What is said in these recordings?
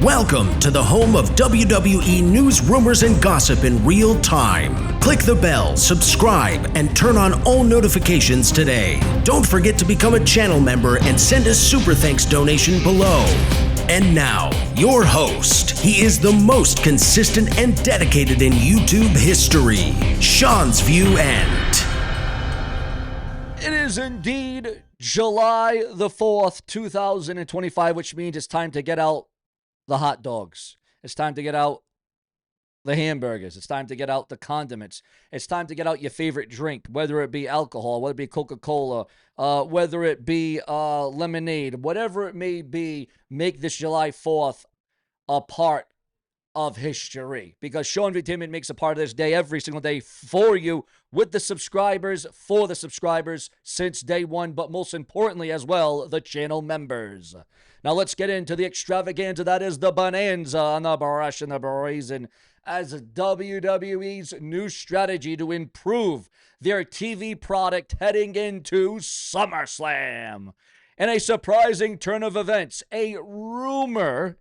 Welcome to the home of WWE News Rumors and Gossip in real time. Click the bell, subscribe, and turn on all notifications today. Don't forget to become a channel member and send a super thanks donation below. And now, your host. He is the most consistent and dedicated in YouTube history, Seanzviewent. It is indeed July the 4th, 2025, which means it's time to get out the hot dogs. It's time to get out the hamburgers. It's time to get out the condiments. It's time to get out your favorite drink, whether it be alcohol, whether it be Coca-Cola, whether it be lemonade, whatever it may be. Make this July 4th a part of history, because Seanzviewent makes a part of this day every single day for you, with the subscribers, for the subscribers since day one, but most importantly as well, the channel members. Now let's get into the extravaganza that is the bonanza on the brash and the brazen, as WWE's new strategy to improve their TV product heading into SummerSlam. In a surprising turn of events, a rumor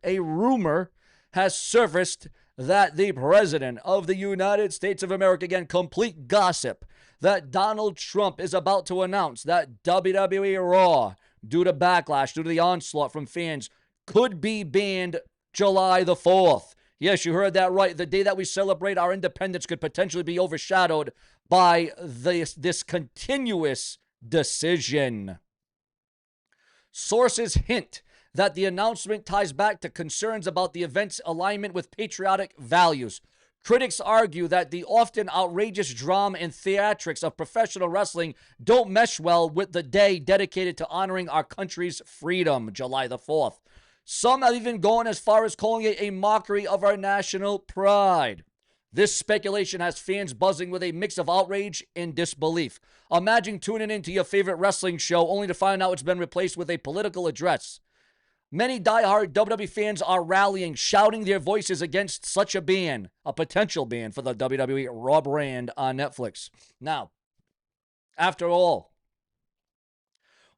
has surfaced that the President of the United States of America, again, complete gossip, that Donald Trump is about to announce that WWE RAW, due to backlash, due to the onslaught from fans, could be banned July the 4th. Yes, you heard that right. The day that we celebrate our independence could potentially be overshadowed by this continuous decision. Sources hint that the announcement ties back to concerns about the event's alignment with patriotic values. Critics argue that the often outrageous drama and theatrics of professional wrestling don't mesh well with the day dedicated to honoring our country's freedom, July the 4th. Some have even gone as far as calling it a mockery of our national pride. This speculation has fans buzzing with a mix of outrage and disbelief. Imagine tuning into your favorite wrestling show only to find out it's been replaced with a political address. Many diehard WWE fans are rallying, shouting their voices against such a ban, a potential ban for the WWE RAW brand on Netflix. Now, after all,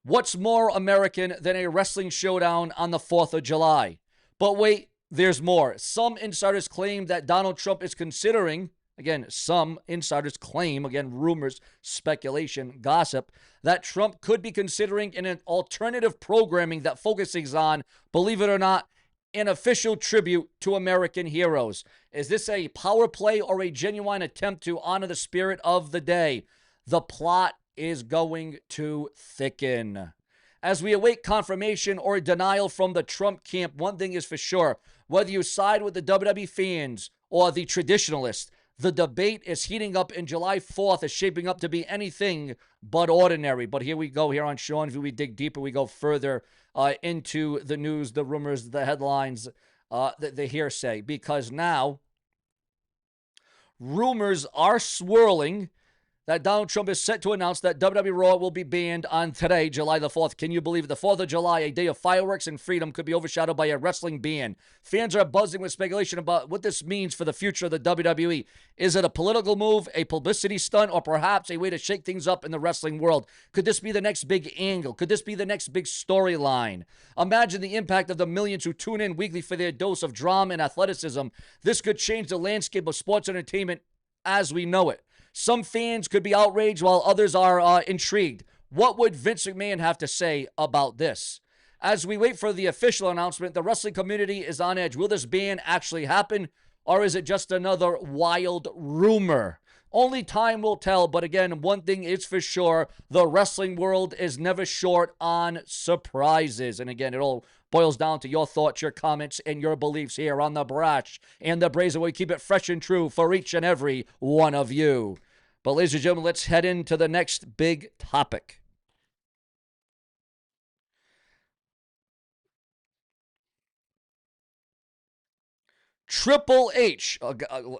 what's more American than a wrestling showdown on the 4th of July? But wait, there's more. Some insiders claim that Donald Trump is considering, again, some insiders claim, again, rumors, speculation, gossip, that Trump could be considering an alternative programming that focuses on, believe it or not, an official tribute to American heroes. Is this a power play or a genuine attempt to honor the spirit of the day? The plot is going to thicken. As we await confirmation or denial from the Trump camp, one thing is for sure. Whether you side with the WWE fans or the traditionalists, the debate is heating up, and July 4th is shaping up to be anything but ordinary. But here we go, here on Seanview, we dig deeper, we go further into the news, the rumors, the headlines, the hearsay, because now rumors are swirling that Donald Trump is set to announce that WWE RAW will be banned on today, July the 4th. Can you believe it? The 4th of July, a day of fireworks and freedom, could be overshadowed by a wrestling ban. Fans are buzzing with speculation about what this means for the future of the WWE. Is it a political move, a publicity stunt, or perhaps a way to shake things up in the wrestling world? Could this be the next big angle? Could this be the next big storyline? Imagine the impact of the millions who tune in weekly for their dose of drama and athleticism. This could change the landscape of sports entertainment as we know it. Some fans could be outraged while others are intrigued. What would Vince McMahon have to say about this? As we wait for the official announcement, the wrestling community is on edge. Will this ban actually happen, or is it just another wild rumor? Only time will tell, but again, one thing is for sure, the wrestling world is never short on surprises. And again, it all boils down to your thoughts, your comments, and your beliefs here on the Brash and the Brazen. We keep it fresh and true for each and every one of you. But ladies and gentlemen, let's head into the next big topic. Triple H.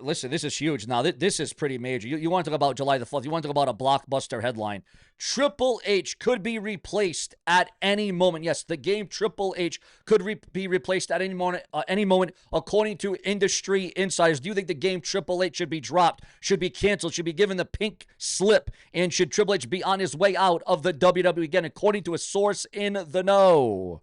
Listen, this is huge. Now, this is pretty major. You want to talk about July the 4th. You want to talk about a blockbuster headline. Triple H could be replaced at any moment. Yes, the game Triple H could be replaced at any moment, according to industry insiders. Do you think the game Triple H should be dropped, should be canceled, should be given the pink slip, and should Triple H be on his way out of the WWE again, according to a source in the know?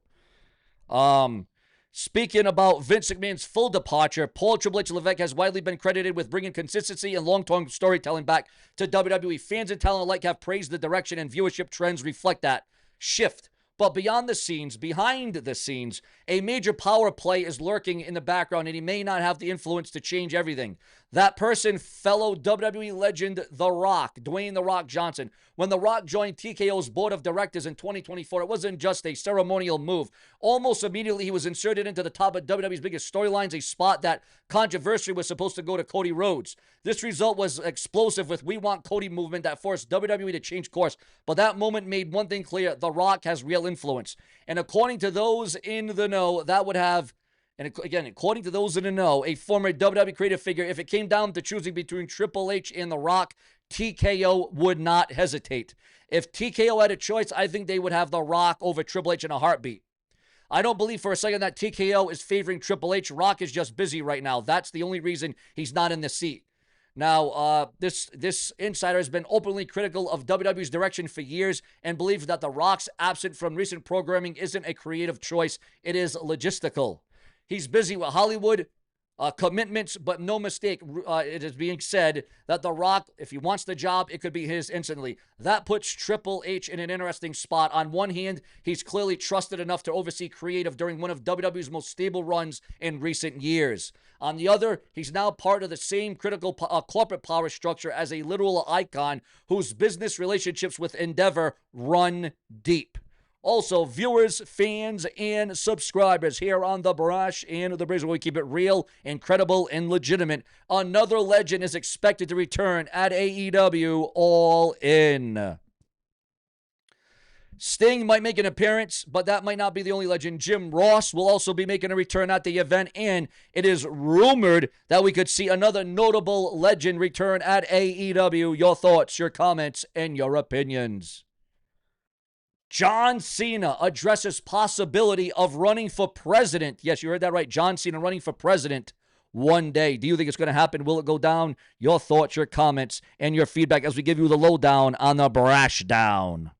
Speaking about Vince McMahon's full departure, Paul Triple H Levesque has widely been credited with bringing consistency and long-term storytelling back to WWE. Fans and talent alike have praised the direction, and viewership trends reflect that shift. But beyond the scenes, behind the scenes, a major power play is lurking in the background, and he may not have the influence to change everything. That person, fellow WWE legend The Rock, Dwayne The Rock Johnson. When The Rock joined TKO's board of directors in 2024, it wasn't just a ceremonial move. Almost immediately, he was inserted into the top of WWE's biggest storylines, a spot that controversially was supposed to go to Cody Rhodes. This result was explosive with We Want Cody movement that forced WWE to change course. But that moment made one thing clear: The Rock has real influence. And according to those in the know, that would have, and again, according to those in the know, a former WWE creative figure, if it came down to choosing between Triple H and The Rock, TKO would not hesitate. If TKO had a choice, I think they would have The Rock over Triple H in a heartbeat. I don't believe for a second that TKO is favoring Triple H. Rock is just busy right now. That's the only reason he's not in the seat. Now, this insider has been openly critical of WWE's direction for years and believes that The Rock's absent from recent programming isn't a creative choice. It is logistical. He's busy with Hollywood commitments, but no mistake, it is being said that The Rock, if he wants the job, it could be his instantly. That puts Triple H in an interesting spot. On one hand, he's clearly trusted enough to oversee creative during one of WWE's most stable runs in recent years. On the other, he's now part of the same critical corporate power structure as a literal icon whose business relationships with Endeavor run deep. Also, viewers, fans, and subscribers here on The Brash and The Brazen, where we keep it real, incredible, and legitimate. Another legend is expected to return at AEW All In. Sting might make an appearance, but that might not be the only legend. Jim Ross will also be making a return at the event, and it is rumored that we could see another notable legend return at AEW. Your thoughts, your comments, and your opinions. John Cena addresses possibility of running for president. Yes, you heard that right. John Cena running for president one day. Do you think it's going to happen? Will it go down? Your thoughts, your comments, and your feedback as we give you the lowdown on the Brash Down.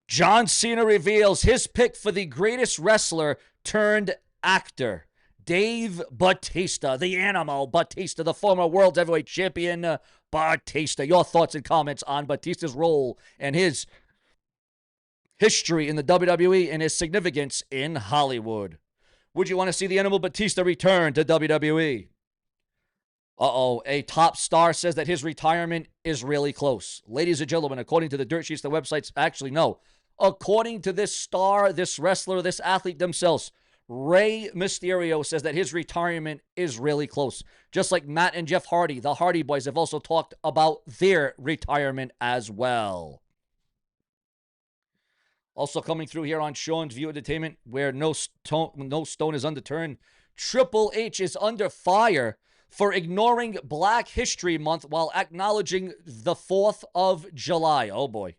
John Cena reveals his pick for the greatest wrestler turned actor. Dave Bautista, the animal Bautista, the former world heavyweight champion Bautista. Your thoughts and comments on Bautista's role and his history in the WWE and his significance in Hollywood. Would you want to see the animal Bautista return to WWE? A top star says that his retirement is really close. Ladies and gentlemen, according to the dirt sheets, the websites, actually no. According to this star, this wrestler, this athlete themselves, Rey Mysterio says that his retirement is really close. Just like Matt and Jeff Hardy, the Hardy Boys, have also talked about their retirement as well. Also coming through here on Seanzviewent Entertainment, where no stone is unturned, Triple H is under fire for ignoring Black History Month while acknowledging the 4th of July. Oh boy,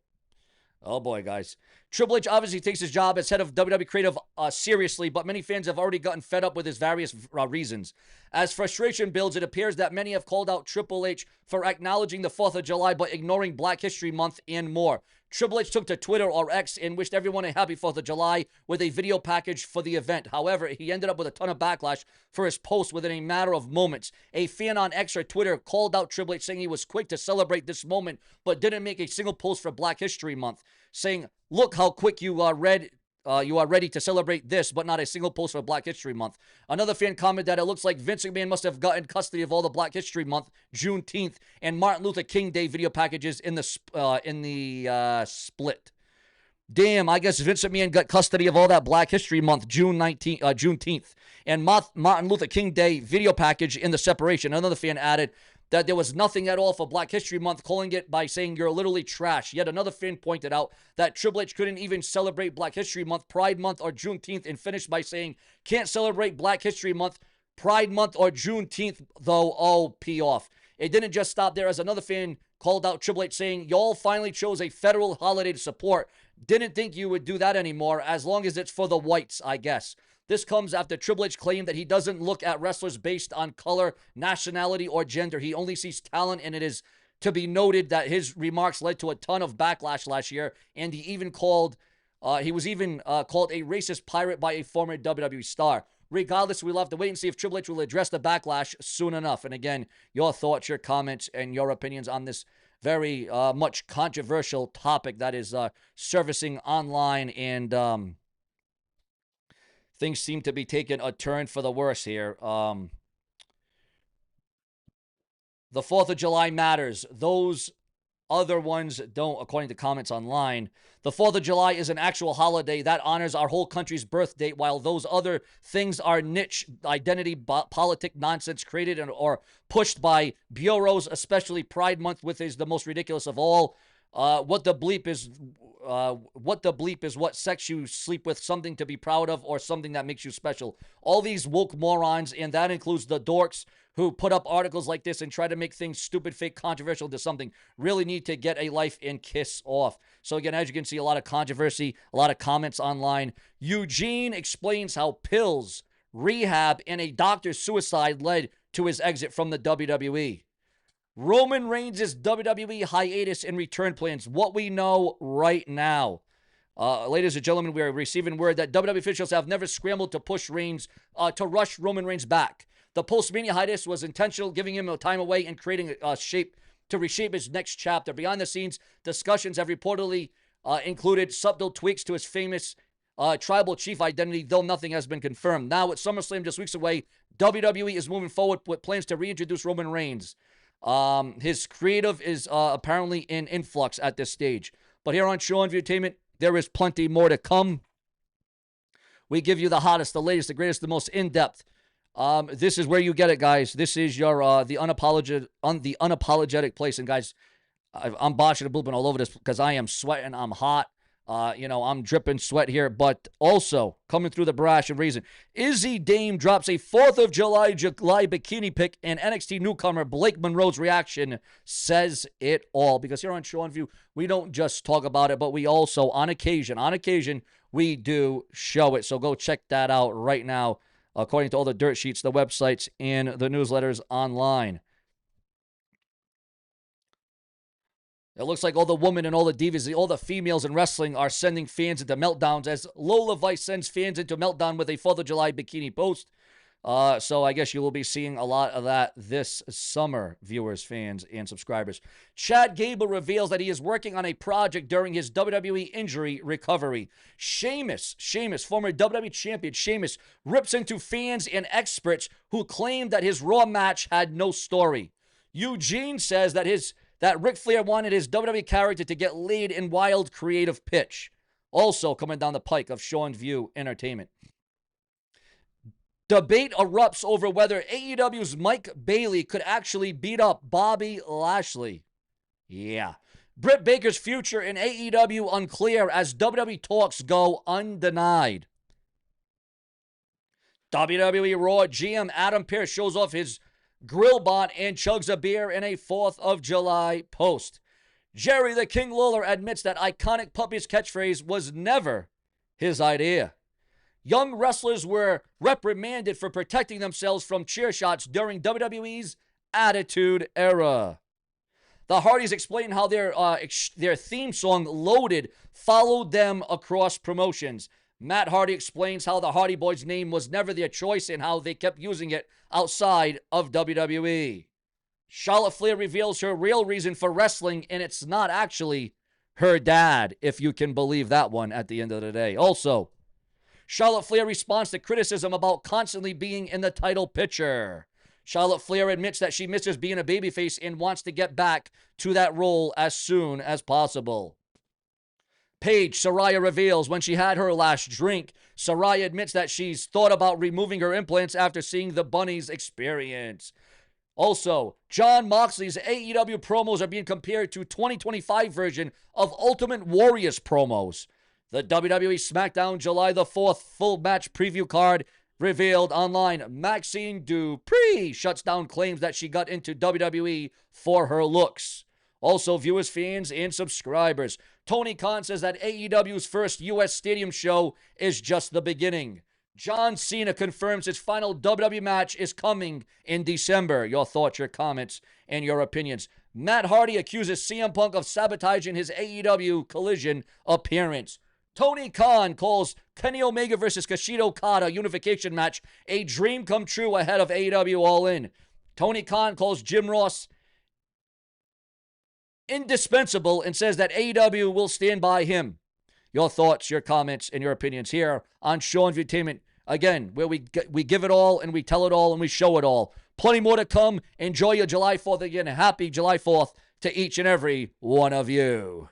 guys. Triple H obviously takes his job as head of WWE Creative seriously, but many fans have already gotten fed up with his various reasons. As frustration builds, it appears that many have called out Triple H for acknowledging the 4th of July but ignoring Black History Month and more. Triple H took to Twitter or X and wished everyone a happy 4th of July with a video package for the event. However, he ended up with a ton of backlash for his post within a matter of moments. A fan on X or Twitter called out Triple H, saying he was quick to celebrate this moment but didn't make a single post for Black History Month, saying, "Look how quick you are ready to celebrate this, but not a single post for Black History Month." Another fan commented that it looks like Vince McMahon must have gotten custody of all the Black History Month, Juneteenth, and Martin Luther King Day video packages in the split. Damn, I guess Vince McMahon got custody of all that Black History Month, Juneteenth, and Martin Luther King Day video package in the separation. Another fan added that there was nothing at all for Black History Month, calling it by saying you're literally trash. Yet another fan pointed out that Triple H couldn't even celebrate Black History Month, Pride Month, or Juneteenth, and finished by saying, "Can't celebrate Black History Month, Pride Month, or Juneteenth, though." Oh, pee off. It didn't just stop there, as another fan called out Triple H, saying, "Y'all finally chose a federal holiday to support. Didn't think you would do that anymore, as long as it's for the whites, I guess." This comes after Triple H claimed that he doesn't look at wrestlers based on color, nationality, or gender. He only sees talent, and it is to be noted that his remarks led to a ton of backlash last year, and he even called He was even called a racist pirate by a former WWE star. Regardless, we'll have to wait and see if Triple H will address the backlash soon enough. And again, your thoughts, your comments, and your opinions on this very much controversial topic that is surfacing online, and things seem to be taking a turn for the worse here. The 4th of July matters. Those other ones don't, according to comments online. The 4th of July is an actual holiday that honors our whole country's birth date, while those other things are niche identity politic nonsense created or pushed by bureaus, especially Pride Month, which is the most ridiculous of all. What the bleep is what sex you sleep with, something to be proud of or something that makes you special. All these woke morons, and that includes the dorks who put up articles like this and try to make things stupid, fake, controversial into something, really need to get a life and kiss off. So again, as you can see, a lot of controversy, a lot of comments online. Eugene explains how pills, rehab, and a doctor's suicide led to his exit from the WWE. Roman Reigns' WWE hiatus and return plans. What we know right now. Ladies and gentlemen, we are receiving word that WWE officials have never scrambled to push Reigns, to rush Roman Reigns back. The post-Mania hiatus was intentional, giving him a time away and creating a shape to reshape his next chapter. Behind the scenes, discussions have reportedly included subtle tweaks to his famous tribal chief identity, though nothing has been confirmed. Now, with SummerSlam just weeks away, WWE is moving forward with plans to reintroduce Roman Reigns. His creative is apparently in influx at this stage. But here on Seanzviewent, there is plenty more to come. We give you the hottest, the latest, the greatest, the most in-depth. This is where you get it, guys. This is your the unapologetic place. And guys, I'm boshing and blooping all over this because I am sweating. I'm hot. I'm dripping sweat here, but also coming through the brash and reason. Izzy Dame drops a 4th of July bikini pic, and NXT newcomer Blake Monroe's reaction says it all. Because here on Sean View, we don't just talk about it, but we also, on occasion, we do show it. So go check that out right now, according to all the dirt sheets, the websites, and the newsletters online. It looks like all the women and all the divas, all the females in wrestling are sending fans into meltdowns, as Lola Vice sends fans into meltdown with a 4th of July bikini post. So I guess you will be seeing a lot of that this summer, viewers, fans, and subscribers. Chad Gable reveals that he is working on a project during his WWE injury recovery. Sheamus, former WWE champion Sheamus, rips into fans and experts who claim that his Raw match had no story. Eugene says that Ric Flair wanted his WWE character to get laid in wild creative pitch. Also coming down the pike of Sean View Entertainment. Debate erupts over whether AEW's Mike Bailey could actually beat up Bobby Lashley. Yeah. Britt Baker's future in AEW unclear as WWE talks go undenied. WWE Raw GM Adam Pearce shows off his grill bot and chugs a beer in a 4th of July post. Jerry the King Lawler admits that iconic Puppy's catchphrase was never his idea. Young wrestlers were reprimanded for protecting themselves from chair shots during WWE's Attitude Era. The Hardys explain how their theme song, Loaded, followed them across promotions. Matt Hardy explains how the Hardy Boys name was never their choice and how they kept using it outside of WWE. Charlotte Flair reveals her real reason for wrestling, and it's not actually her dad, if you can believe that one at the end of the day. Also, Charlotte Flair responds to criticism about constantly being in the title picture. Charlotte Flair admits that she misses being a babyface and wants to get back to that role as soon as possible. Paige Saraya reveals when she had her last drink. Saraya admits that she's thought about removing her implants after seeing the Bunnies experience. Also, Jon Moxley's AEW promos are being compared to 2025 version of Ultimate Warrior's promos. The WWE SmackDown July the 4th full match preview card revealed online. Maxine Dupree shuts down claims that she got into WWE for her looks. Also, viewers, fans, and subscribers. Tony Khan says that AEW's first U.S. stadium show is just the beginning. John Cena confirms his final WWE match is coming in December. Your thoughts, your comments, and your opinions. Matt Hardy accuses CM Punk of sabotaging his AEW Collision appearance. Tony Khan calls Kenny Omega versus Kushida Okada unification match a dream come true ahead of AEW All In. Tony Khan calls Jim Ross indispensable and says that AEW will stand by him. Your thoughts, your comments, and your opinions here on Seanzviewent. Again, where we give it all and we tell it all and we show it all. Plenty more to come. Enjoy your July 4th again. Happy July 4th to each and every one of you.